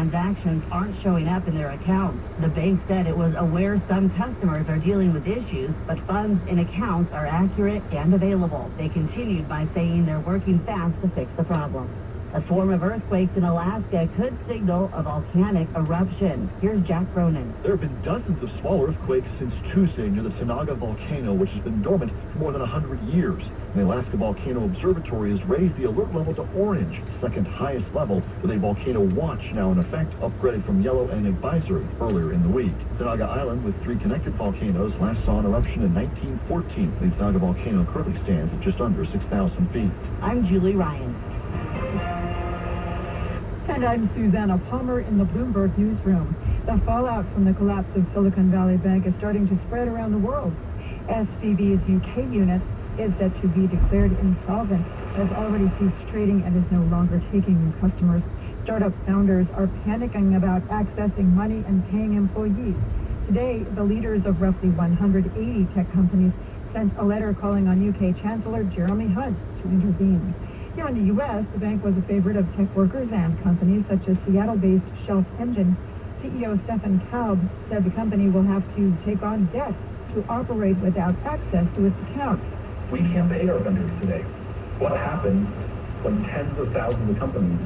transactions aren't showing up in their accounts. The bank said it was aware some customers are dealing with issues, but funds in accounts are accurate and available. They continued by saying they're working fast to fix the problem. A swarm of earthquakes in Alaska could signal a volcanic eruption. Here's Jack Cronin. There have been dozens of small earthquakes since Tuesday near the Tanaga volcano, which has been dormant for more than 100 years. And the Alaska Volcano Observatory has raised the alert level to orange, second highest level, with a volcano watch now in effect, upgraded from yellow and advisory earlier in the week. Tanaga Island, with 3 connected volcanoes, last saw an eruption in 1914. The Tanaga volcano currently stands at just under 6,000 feet. I'm Julie Ryan. And I'm Susanna Palmer in the Bloomberg newsroom. The fallout from the collapse of Silicon Valley Bank is starting to spread around the world. SVB's UK unit is set to be declared insolvent, has already ceased trading and is no longer taking new customers. Startup founders are panicking about accessing money and paying employees. Today, the leaders of roughly 180 tech companies sent a letter calling on UK Chancellor Jeremy Hunt to intervene. Here in the U.S., the bank was a favorite of tech workers and companies such as Seattle-based Shelf Engine. CEO Stephen Kalb said the company will have to take on debt to operate without access to its accounts. We can't pay our vendors today. What happens when tens of thousands of companies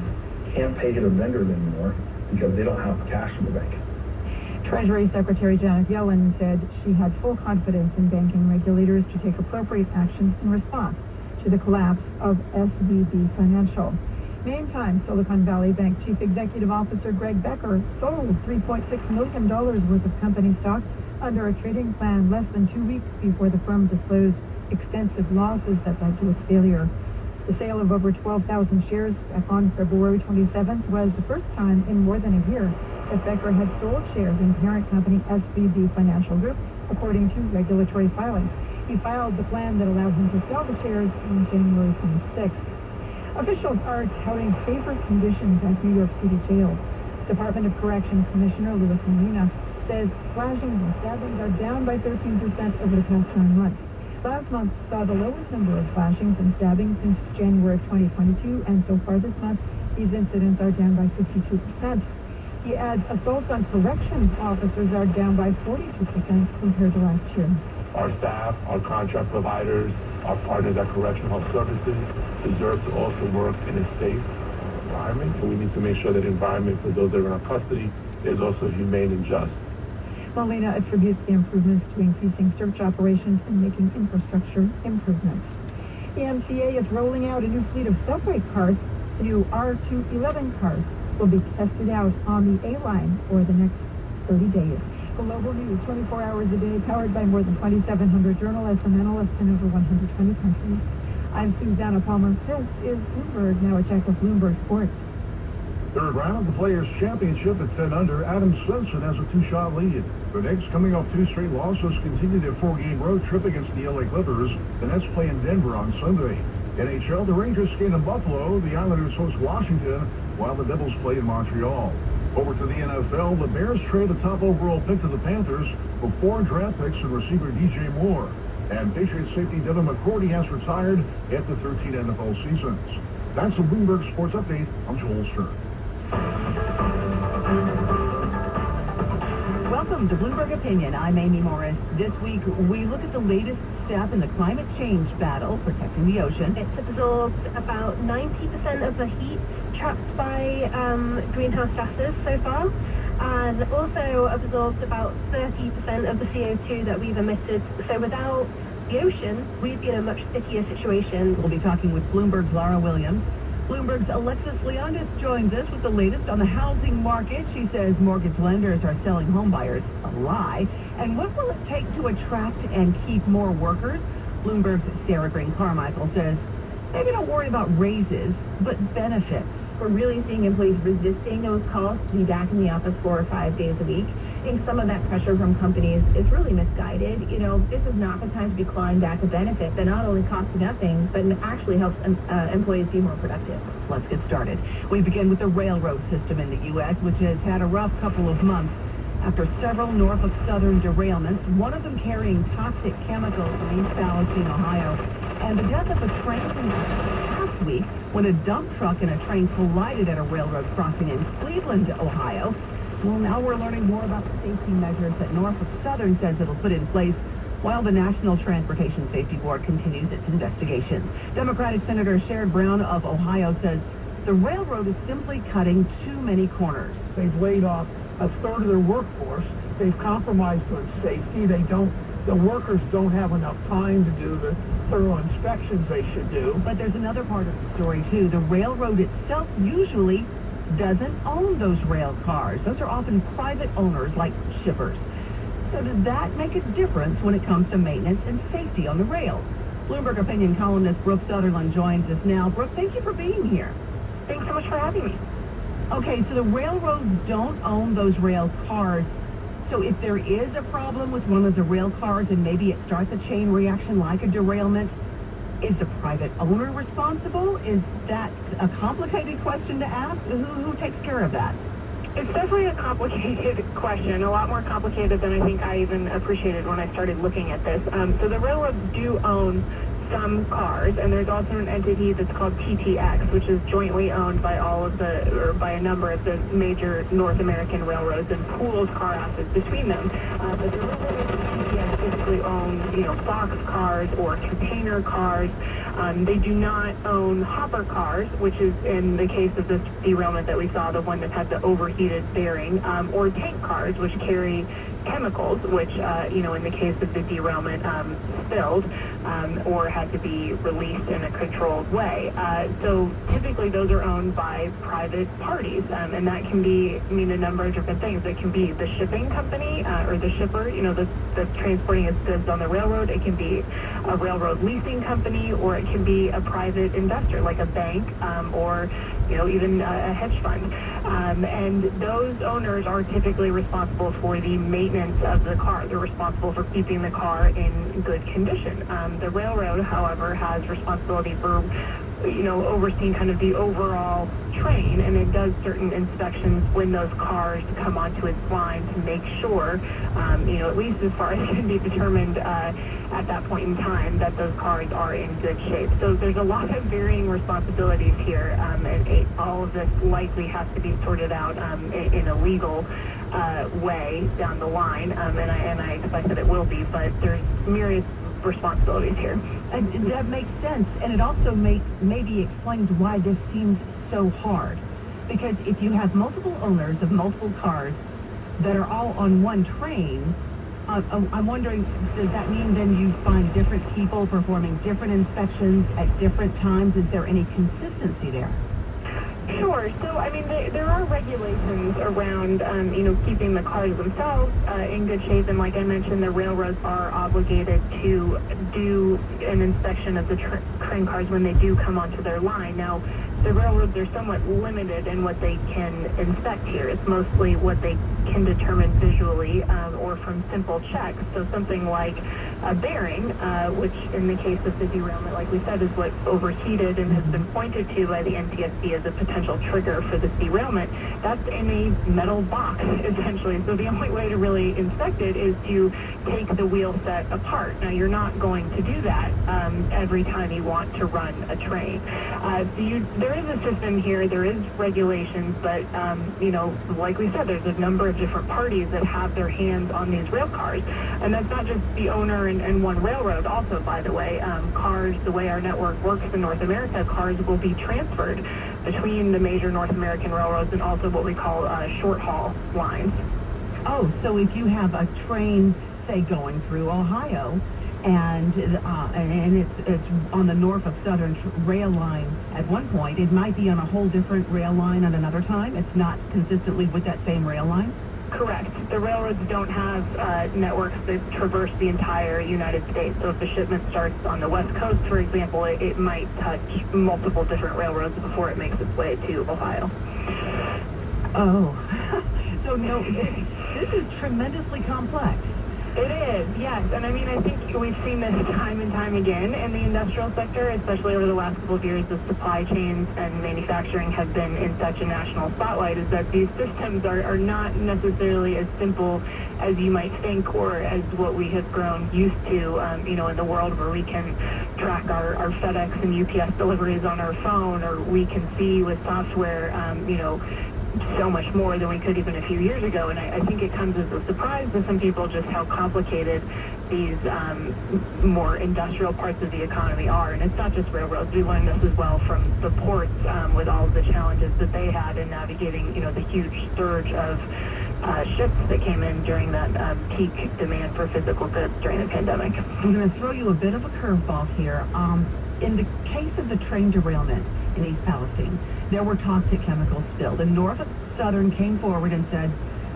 can't pay their vendors anymore because they don't have cash in the bank? Treasury Secretary Janet Yellen said she had full confidence in banking regulators to take appropriate actions in response to the collapse of SVB Financial. Meantime, Silicon Valley Bank Chief Executive Officer Greg Becker sold $3.6 million worth of company stock under a trading plan less than 2 weeks before the firm disclosed extensive losses that led to its failure. The sale of over 12,000 shares back on February 27th was the first time in more than a year that Becker had sold shares in parent company SVB Financial Group, according to regulatory filings. He filed the plan that allowed him to sell the shares on January 26th. Officials are touting safer conditions at New York City jails. Department of Corrections Commissioner Louis Molina says slashings and stabbings are down by 13% over the past 9 months. Last month saw the lowest number of slashings and stabbings since January of 2022, and so far this month, these incidents are down by 52%. He adds assaults on corrections officers are down by 42% compared to last year. Our staff, our contract providers, our partners at Correctional Health Services deserve to also work in a safe environment. So we need to make sure that the environment for those that are in our custody is also humane and just. Molina attributes the improvements to increasing search operations and making infrastructure improvements. The Ymca is rolling out a new fleet of subway cars. The new R211 cars will be tested out on the A-line for the next 30 days. Global news 24 hours a day, powered by more than 2,700 journalists and analysts in over 120 countries. I'm Susanna Palmer. This is Bloomberg. Now a check of Bloomberg Sports. Third round of the Players' Championship at 10 under. Adam Svensson has a 2-shot lead. The Knicks, coming off 2 straight losses, continue their 4-game road trip against the LA Clippers. The Nets play in Denver on Sunday. NHL, the Rangers skate in Buffalo. The Islanders host Washington, while the Devils play in Montreal. Over to the NFL, the Bears trade the top overall pick to the Panthers for 4 draft picks and receiver DJ Moore. And Patriots safety Devin McCourty has retired after 13 NFL seasons. That's the Bloomberg Sports Update. I'm Joel Stern. Welcome to Bloomberg Opinion. I'm Amy Morris. This week, we look at the latest step in the climate change battle, protecting the ocean. It's absorbed about 90% of the heat trapped by greenhouse gases so far, and also absorbed about 30% of the CO2 that we've emitted. So without the ocean, we'd be in a much stickier situation. We'll be talking with Bloomberg's Laura Williams. Bloomberg's Alexis Leondis joins us with the latest on the housing market. She says mortgage lenders are selling homebuyers a lie. And what will it take to attract and keep more workers? Bloomberg's Sarah Green Carmichael says, maybe don't worry about raises, but benefits. We're really seeing employees resisting those calls to be back in the office 4 or 5 days a week. I think some of that pressure from companies is really misguided. You know, this is not the time to be clawing back a benefit that not only costs nothing, but actually helps employees be more productive. Let's get started. We begin with the railroad system in the U.S., which has had a rough couple of months after several Norfolk Southern derailments, one of them carrying toxic chemicals from East Palestine, Ohio, and the death of a train passenger last week when a dump truck and a train collided at a railroad crossing in Cleveland, Ohio. Well, now we're learning more about the safety measures that Norfolk Southern says it'll put in place while the National Transportation Safety Board continues its investigation. Democratic Senator Sherrod Brown of Ohio says the railroad is simply cutting too many corners. They've laid off a third of their workforce. They've compromised on safety. The workers don't have enough time to do the thorough inspections they should do. But there's another part of the story, too. The railroad itself usually doesn't own those rail cars. Those are often private owners like shippers. So does that make a difference when it comes to maintenance and safety on the rails? Bloomberg opinion columnist Brooke Sutherland joins us now. Brooke, thank you for being here. Thanks so much for having me. Okay, so the railroads don't own those rail cars. So if there is a problem with one of the rail cars and maybe it starts a chain reaction like a derailment, is the private owner responsible? Is that a complicated question to ask? Who takes care of that? It's definitely a complicated question, a lot more complicated than I think I even appreciated when I started looking at this. So the railroads do own some cars, and there's also an entity that's called TTX, which is jointly owned by by a number of the major North American railroads and pools car assets between them. But the railroads and TTX typically own, box cars or container cars. They do not own hopper cars, which is in the case of this derailment that we saw, the one that had the overheated bearing, or tank cars, which carry chemicals, which, in the case of the derailment, spilled or had to be released in a controlled way. So typically those are owned by private parties, and that can be, a number of different things. It can be the shipping company or the shipper, that's transporting its goods on the railroad. It can be a railroad leasing company, or it can be a private investor like a bank or even a hedge fund. And those owners are typically responsible for the maintenance of the car. They're responsible for keeping the car in good condition. The railroad, however, has responsibility for overseeing kind of the overall train, and it does certain inspections when those cars come onto its line to make sure, at least as far as can be determined at that point in time, that those cars are in good shape. So there's a lot of varying responsibilities here, and all of this likely has to be sorted out in a legal way down the line, and I expect that it will be, but there's myriad responsibilities here. And that makes sense, and it also maybe explains why this seems so hard. Because if you have multiple owners of multiple cars that are all on one train, I'm wondering, does that mean then you find different people performing different inspections at different times? Is there any consistency there? Sure. So, there are regulations around, keeping the cars themselves in good shape. And like I mentioned, the railroads are obligated to do an inspection of the train cars when they do come onto their line. Now, the railroads are somewhat limited in what they can inspect here. It's mostly what they can determine visually or from simple checks. So something like a bearing, which in the case of the derailment, like we said, is what overheated and has been pointed to by the NTSB as a potential trigger for this derailment. That's in a metal box, essentially. So the only way to really inspect it is to take the wheel set apart. Now, you're not going to do that every time you want to run a train. There is a system here, there is regulations, but, like we said, there's a number of different parties that have their hands on these rail cars. And that's not just the owner and one railroad. Also, by the way, cars, the way our network works in North America, cars will be transferred between the major North American railroads and also what we call short-haul lines. Oh, so if you have a train, say, going through Ohio, and it's on the Norfolk Southern rail line at one point, it might be on a whole different rail line at another time. It's not consistently with that same rail line? Correct. The railroads don't have networks that traverse the entire United States. So if the shipment starts on the West Coast, for example, it might touch multiple different railroads before it makes its way to Ohio. Oh, so no, this is tremendously complex. It is, yes. And I mean, I think we've seen this time and time again in the industrial sector, especially over the last couple of years. The supply chains and manufacturing have been in such a national spotlight, is that these systems are not necessarily as simple as you might think, or as what we have grown used to, in the world where we can track our FedEx and UPS deliveries on our phone, or we can see with software, so much more than we could even a few years ago. And I think it comes as a surprise to some people just how complicated these more industrial parts of the economy are. And it's not just railroads. We learned this as well from the ports with all of the challenges that they had in navigating, the huge surge of ships that came in during that peak demand for physical goods during the pandemic. I'm going to throw you a bit of a curveball here. In the case of the train derailment in East Palestine, there were toxic chemicals spilled, and Norfolk Southern came forward and said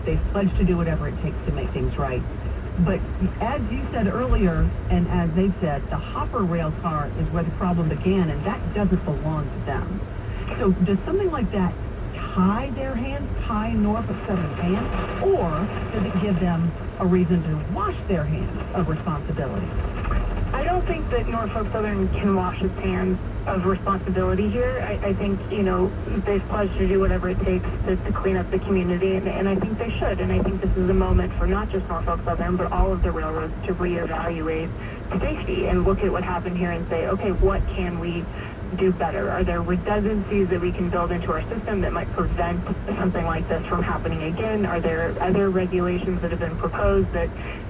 they've pledged to do whatever it takes to make things right. But as you said earlier, and as they've said, the hopper rail car is where the problem began, and that doesn't belong to them. So does something like that tie their hands, tie Norfolk Southern's hands, or does it give them a reason to wash their hands of responsibility? I don't think that Norfolk Southern can wash its hands of responsibility here. I think, they've pledged to do whatever it takes to clean up the community, and I think they should. And I think this is a moment for not just Norfolk Southern, but all of the railroads to reevaluate safety and look at what happened here and say, okay, what can we do better? Are there redundancies that we can build into our system that might prevent something like this from happening again? Are there other regulations that have been proposed that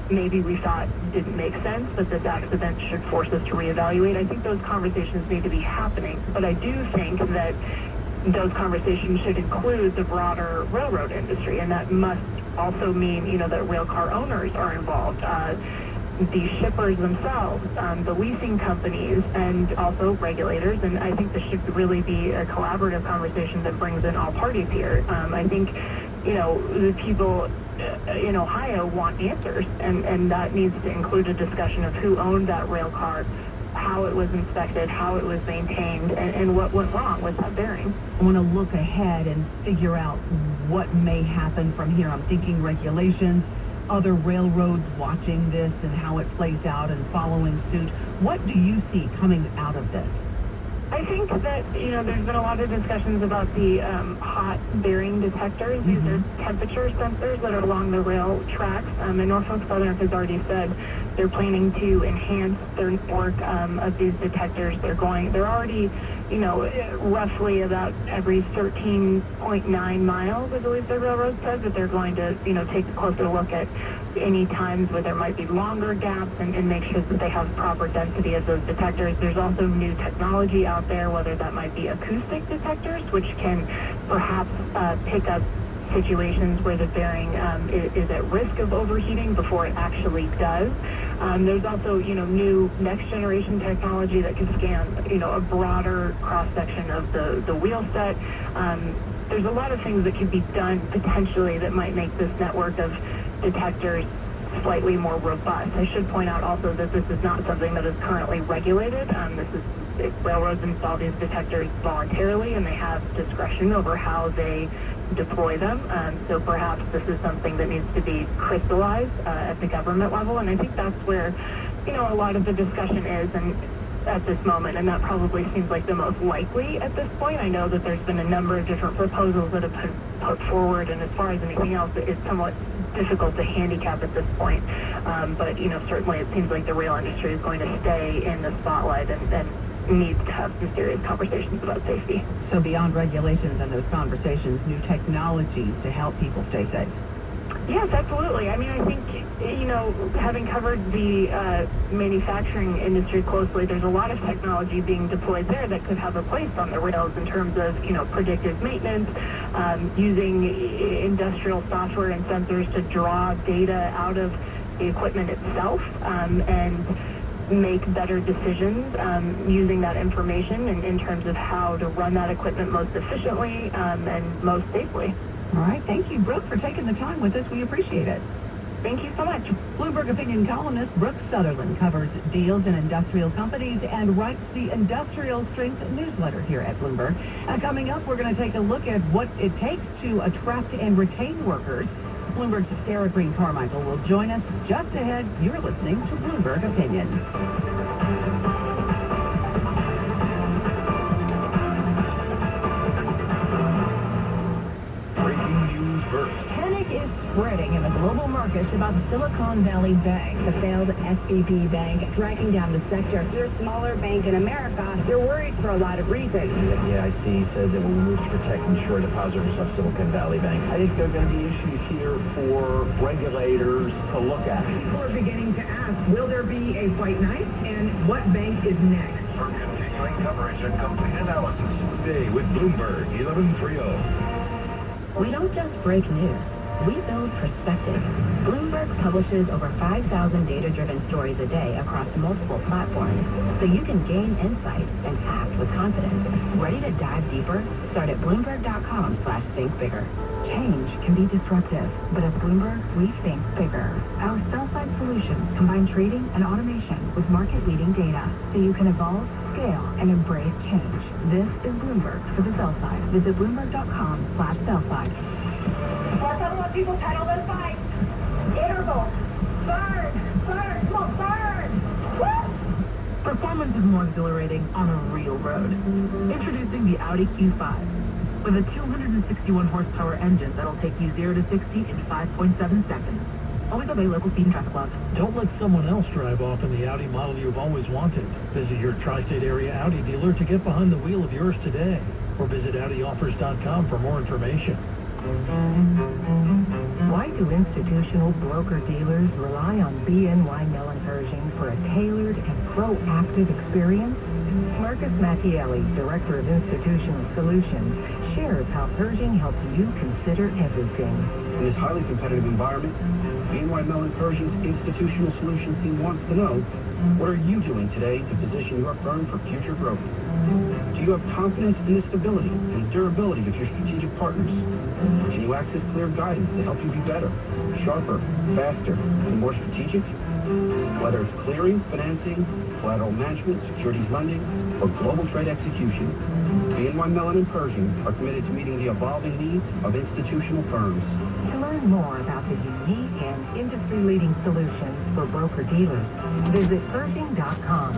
maybe we thought didn't make sense, but this accident should force us to reevaluate? I think those conversations need to be happening, but I do think that those conversations should include the broader railroad industry, and that must also mean, that rail car owners are involved, the shippers themselves, the leasing companies, and also regulators. And I think this should really be a collaborative conversation that brings in all parties here. I think, the people in Ohio want answers, and that needs to include a discussion of who owned that rail car, how it was inspected, how it was maintained, and what went wrong with that bearing. I want to look ahead and figure out what may happen from here. I'm thinking regulations, other railroads watching this and how it plays out and following suit. What do you see coming out of this? I think that, there's been a lot of discussions about the hot bearing detectors. Mm-hmm. These are temperature sensors that are along the rail tracks. And Norfolk Southern has already said they're planning to enhance their network of these detectors. They're already, roughly about every 13.9 miles, I believe the railroad said, that they're going to, take a closer look at any times where there might be longer gaps and make sure that they have proper density of those detectors. There's also new technology out there, whether that might be acoustic detectors, which can perhaps pick up situations where the bearing is at risk of overheating before it actually does. There's also, new next generation technology that can scan, a broader cross section of the wheel set. There's a lot of things that could be done potentially that might make this network of detectors slightly more robust. I should point out also that this is not something that is currently regulated. Railroads install these detectors voluntarily, and they have discretion over how they deploy them. So perhaps this is something that needs to be crystallized at the government level, and I think that's where, a lot of the discussion is, and at this moment, and that probably seems like the most likely at this point. I know that there's been a number of different proposals that have been put forward, and as far as anything else, it's somewhat difficult to handicap at this point. But, certainly it seems like the rail industry is going to stay in the spotlight and needs to have some serious conversations about safety. So beyond regulations and those conversations, new technologies to help people stay safe. Yes, absolutely. I mean, I think, having covered the manufacturing industry closely, there's a lot of technology being deployed there that could have a place on the rails in terms of, predictive maintenance, using industrial software and sensors to draw data out of the equipment itself, and make better decisions using that information in terms of how to run that equipment most efficiently and most safely. All right. Thank you, Brooke, for taking the time with us. We appreciate it. Thank you so much. Bloomberg opinion columnist Brooke Sutherland covers deals in industrial companies and writes the Industrial Strength newsletter here at Bloomberg. Coming up, we're going to take a look at what it takes to attract and retain workers Bloomberg's Sarah Green Carmichael will join us just ahead. You're listening to Bloomberg Opinion. Panic is spreading in the global markets about Silicon Valley Bank, the failed SVB bank, dragging down the sector. They're a smaller bank in America. They're worried for a lot of reasons. The FDIC said they will move to protect insured depositors of Silicon Valley Bank. I think there are going to be issues here for regulators to look at. People are beginning to ask, will there be a white knight, and what bank is next? For continuing coverage and complete analysis, today with Bloomberg 1130. We don't just break news, we build perspective. Bloomberg publishes over 5,000 data-driven stories a day across multiple platforms, so you can gain insight and act with confidence. Ready to dive deeper? Start at Bloomberg.com/thinkbigger. Change can be disruptive, but at Bloomberg, we think bigger. Our sell-side solutions combine trading and automation with market-leading data, so you can evolve, scale, and embrace change. This is Bloomberg for the sell side. Visit Bloomberg.com/sell-side. Let's have let people pedal this bike. Interval. Burn. Smoke, burn. Woo! Performance is more exhilarating on a real road. Introducing the Audi Q5. With a 261 horsepower engine that'll take you 0 to 60 in 5.7 seconds. Always obey local speed and traffic laws. Don't let someone else drive off in the Audi model you've always wanted. Visit your tri-state area Audi dealer to get behind the wheel of yours today. Or visit AudiOffers.com for more information. Why do institutional broker-dealers rely on BNY Mellon Pershing for a tailored and proactive experience? Marcus Mattielli, Director of Institutional Solutions, shares how Pershing helps you consider everything. In this highly competitive environment, BNY Mellon Pershing's Institutional Solutions team wants to know, what are you doing today to position your firm for future growth? Do you have confidence in the stability and durability of your strategic partners? Can you access clear guidance to help you be better, sharper, faster, and more strategic? Whether it's clearing, financing, collateral management, securities lending, or global trade execution, BNY Mellon and Pershing are committed to meeting the evolving needs of institutional firms. To learn more about the unique and industry-leading solutions for broker-dealers, visit Pershing.com.